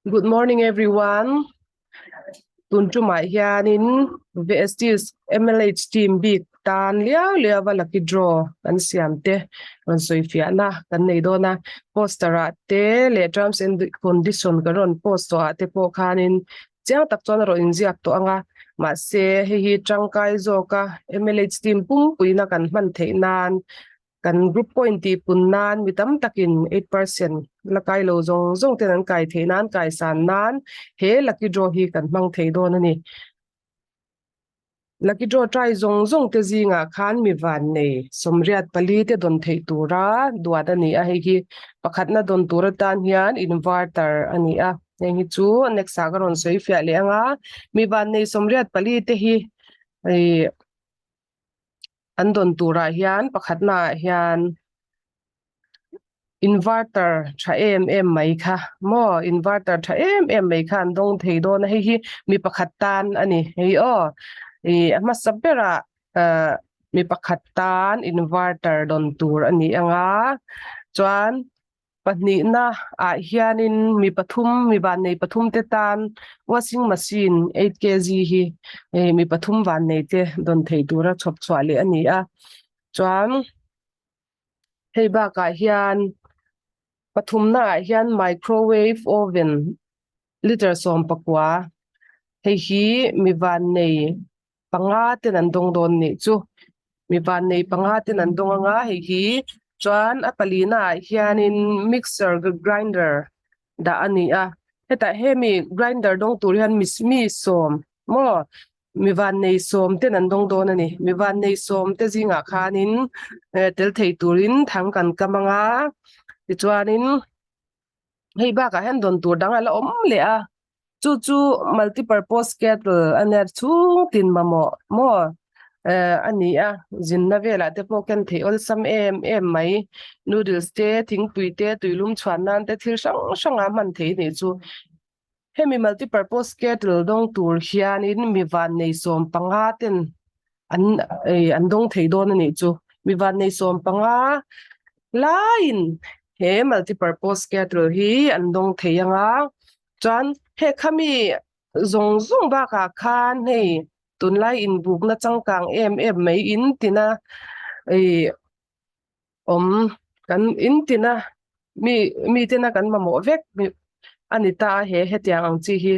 Good morning, everyone. Tuntumai hianin VST's MLH team big tan liao wa lucky draw kan siamte kan soifia na kan neido na postera te le terms and condition karon posto ate po khanin chiang tak chon ro injiak to anga ma se hi tangkai zoka MLH team pum puina kan man theinan kan group point ti punnan mitam takin 8% lakai lo zong tenan kai theinan kai san nan he lucky draw hi kan mang theido na ni lucky draw try zong te zinga khan mi van nei somriat pali te don thei tura duada ni a hi pakhat na don tura tan hian inverter ani a hi chu next sagaron soi fia le anga mi van nei somriat pali te hi an don tura hian pakhat na hian inverter tha em mai kha mo inverter tha em mai khan dong thei do na hi mi pakhat tan ani hei o ma sabera mi pakhat tan inverter don tur ani anga chuan pahnih na hianin mi pathum mi ban nei pathum te tan washing machine 8 kg hi mi pathum van nei te don thei tura chhop chhuale ani a chuan hei ba ka hian pathum na hian microwave oven liter som pakwa hei hi mi van nei panga ten an dong don ni chu mi van nei panga ten an dong anga hei hi chuan a palina hianin mixer grinder da ani a heta hemi grinder dong tur hian mi som mo mi van nei som ten an dong don ani mi van nei som te zinga khanin tel thei turin thang kan kamanga ti chuanin hei ba ka hen don tur dang ala om le a chu multi-purpose kettle aner chung tin mo ani a jinna vela te po kan the ol sam em mai noodles te thingpui te tuilum chhuan nan te thil sang a man thei ni chu hemi multi-purpose kettle dong tur hianin mi van nei som panga ten an dong thei don ani chu mi van nei som panga lain he multi-purpose kettle hi an dong thei anga chuan he khami zong ba ka khan hei tunlai in buk na changkang em mai in tina om kan in tina mi tina kan mamo vek mi anita he hetiang ang chi hi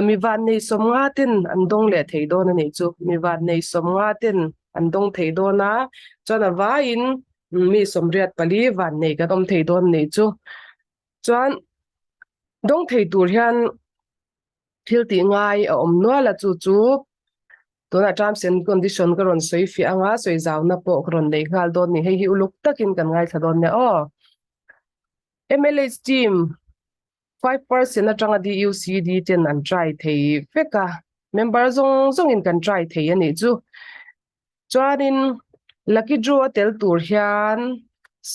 mi van nei som nga tin an dong le thei do na nei chu mi van nei som nga tin an dong thei do na chana va in mi somriat pali van nei ka dom thei do nei chu chuan dong thei tur hian thil ti ngai a om nuala chu tuna terms and condition karon soi fi anga soi zaw na po karon nei ngal don ni hei hi uluk takin kan ngai thadon ne o MLH team 5% atanga DUCD ten an try thei feka member zong in kan try thei ani chu chuanin lucky draw tel tur hian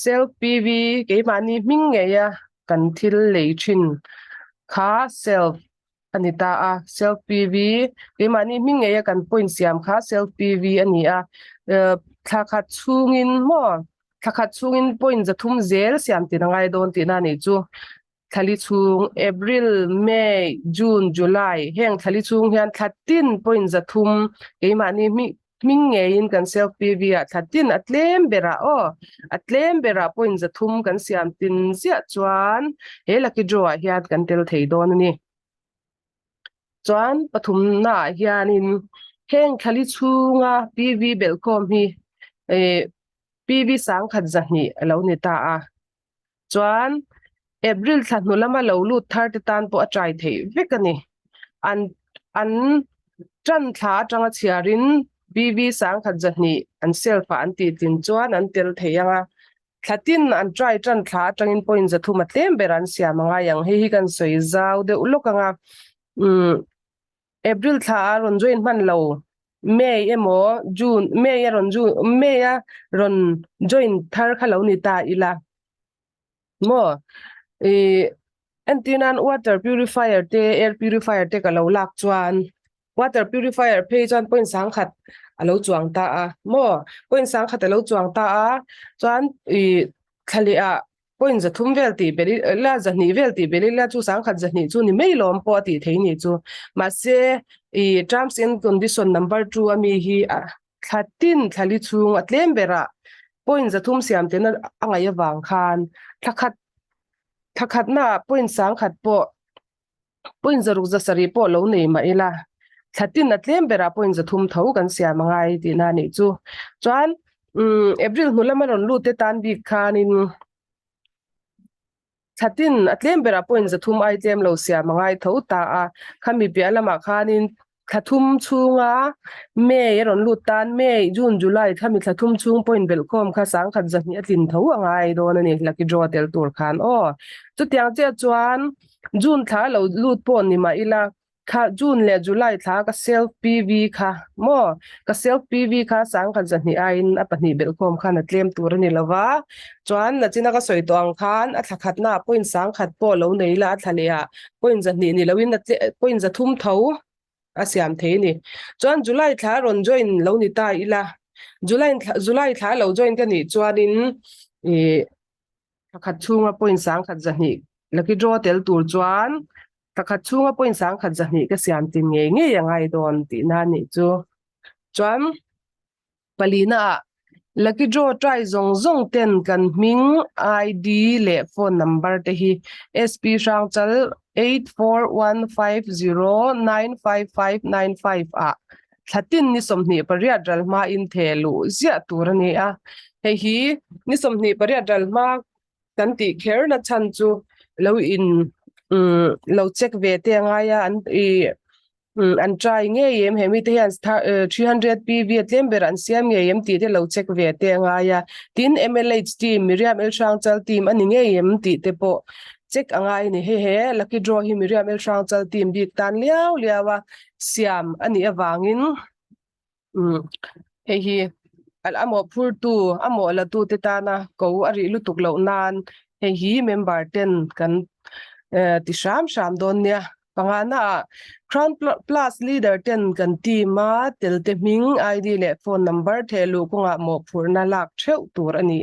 self PV ke mani ming nge ya kan thil lei thin kha self anita a self PV ke mani ming nge ya kan point siam kha self PV ani a thakha chungin point za thum zel siam tin ngai don tin ani chu thali chung April May June July heng thali chung hian thatin point za thum ke mani ming nge in kan self PV a thatin atlem bera point za thum kan siam tin zia chuan he lucky draw hian kan tel thei don ani chuan pathum na hianin heng thali chunga PV belkom hi PV sang khat zahni alo ni ta a chuan April thanu lama lo lut 30 tan po atrai thei vekani an tran thla atanga chiarin PV sang khat zahni an selfa an ti tin chuan an tel thei anga thlatin an try tran thla atangin point za thuma tlem beran siamanga yang hi kan soi zaw de ulokanga April thla ron join man lo May emo June May a ron join thar khalo ni ta ila mo antinan water purifier te air purifier te ka lo lak chuan water purifier phe chuan point sang khat alo chuang ta a mo point sang khat alo chuang ta a chuan khali a point za thum vel ti beli la za ni vel ti beli la chu sang khat za ni chu ni mei lom po ti thei ni chu ma se I terms and condition number 2 ami hi thatin thali chung atlem bera point za thum siam te na angai awang khan thakhat na point sang khat po point za ruk za sari po lo nei ma ila thatin atlem bera point za thum tho kan siam ngai ti na ni chu chuan April nulam ron lu te tan bi khan in thatin atlem bera point za thum item lo siam ngai tho ta a khami pe alama khanin thathum chunga May ron lu tan May June July khami thathum chung point belkom kha sang khat zani atlin tho angai don ani lucky draw tel tur khan o chu tiang che chuan June tha lo lut pon ni ma ila kha June le July tha ka self PV kha mo ka self PV kha sang khat zani ain apani belkom khan atlem tur ani lawa chuan na china ka soi tong khan a thakhat na point sang khat po lo nei la thalia point zani ni lowin point za thum tho asiam the ni chuan July thla ron join lo ni ta ila July thla lo join ka ni chuanin e pakhat chunga point sang khat zani lucky draw tel tur chuan pakhat chunga point sang khat zani ka siam tin nge nge yangai don ti na ni chu chuan palina lucky draw try zong ten kan ming ID le phone number te hi SP sang chal 8415095595 a thatin ni somni pariat ralma in thelu zia turani a hi ni somni pariat ralma kan ti kher na chan chu lo in lo check ve te nga ya an try nge yem hemi te han 300 PV atlem ber an siam nge yem ti te lo check ve te nga ya tin MLH team Miriam El Shang chal team ani nge yem ti te po check angai ni he lucky draw hi Miriam El Shang chal team bi tan liawa siam ani awangin hi al amo phur tu amo la tu te ta na ko ari lutuk lo nan hi member 10 kan ti sham don nia pangana Crown Plus leader 10 kan teama tel te ming ID le phone number thelu kunga mo phurna lak theu tur ani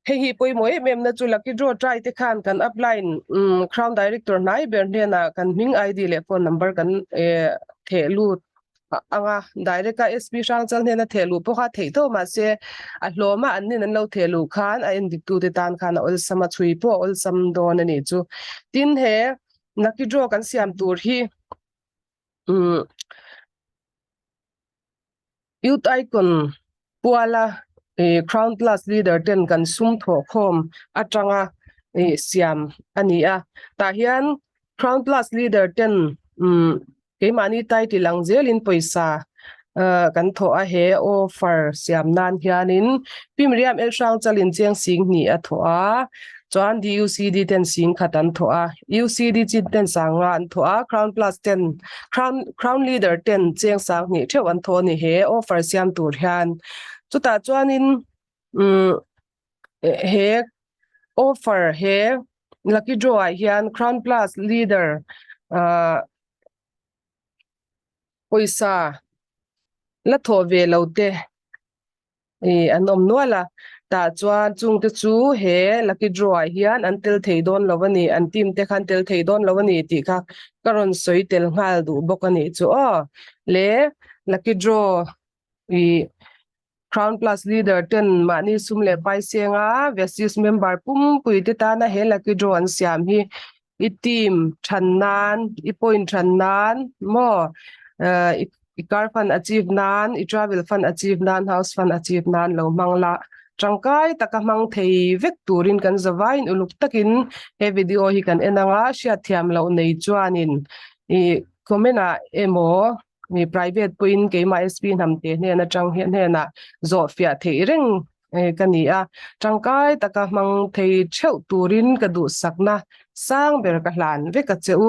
hi poi moi mem na chu lucky draw try te khan kan upline Crown director nai bernena kan ming ID le phone number kan thelu anga direct ka SP sang chal ne na thelu po kha thei tho ma se a hloma an nin an lo thelu khan a en dik tu te tan khan ol sama chui po ol sam don ani chu tin he lucky draw kan siam tur hi youth icon puala Crown Plus leader 10 kan sum tho khom atanga siam ani a ta hian Crown Plus leader 10 ke mani tai ti lang zelin poisa kan tho a he offer siam nan hianin Pimriam El Shang chalin cheng sing ni a tho a chuan DUCD 10 sing khatan tho a UCD chin 10 sanga an tho a Crown Plus 10 Crown leader 10 cheng sang ni theu an tho ni he offer siam tur hian chuta chuanin he offer he lucky draw hian Crown Plus leader poisa la tho ve lote anom nuala ta chuan chung te chu he lucky draw hian an tel thei don lowani an team te khan tel thei don lowani ti kha karon soi tel ngal du bokani chu le lucky draw Crown Plus leader 10 mani sumle pai senga versus member pum pui te ta na he lucky draw an siam hi I team thannan I point thannan mo I car fund achieve nan I travel fund achieve nan house fund achieve nan lo mangla tangkai taka mang thei vek turin kan zawain uluk takin he video hi kan enanga sha thiam lo nei chuanin komena emo ni private point ke ma SP namte ne na tang hian he na zo fia thei reng kania tangkai taka mang thei theu turin ka du sakna sang ber ka hlan veka cheu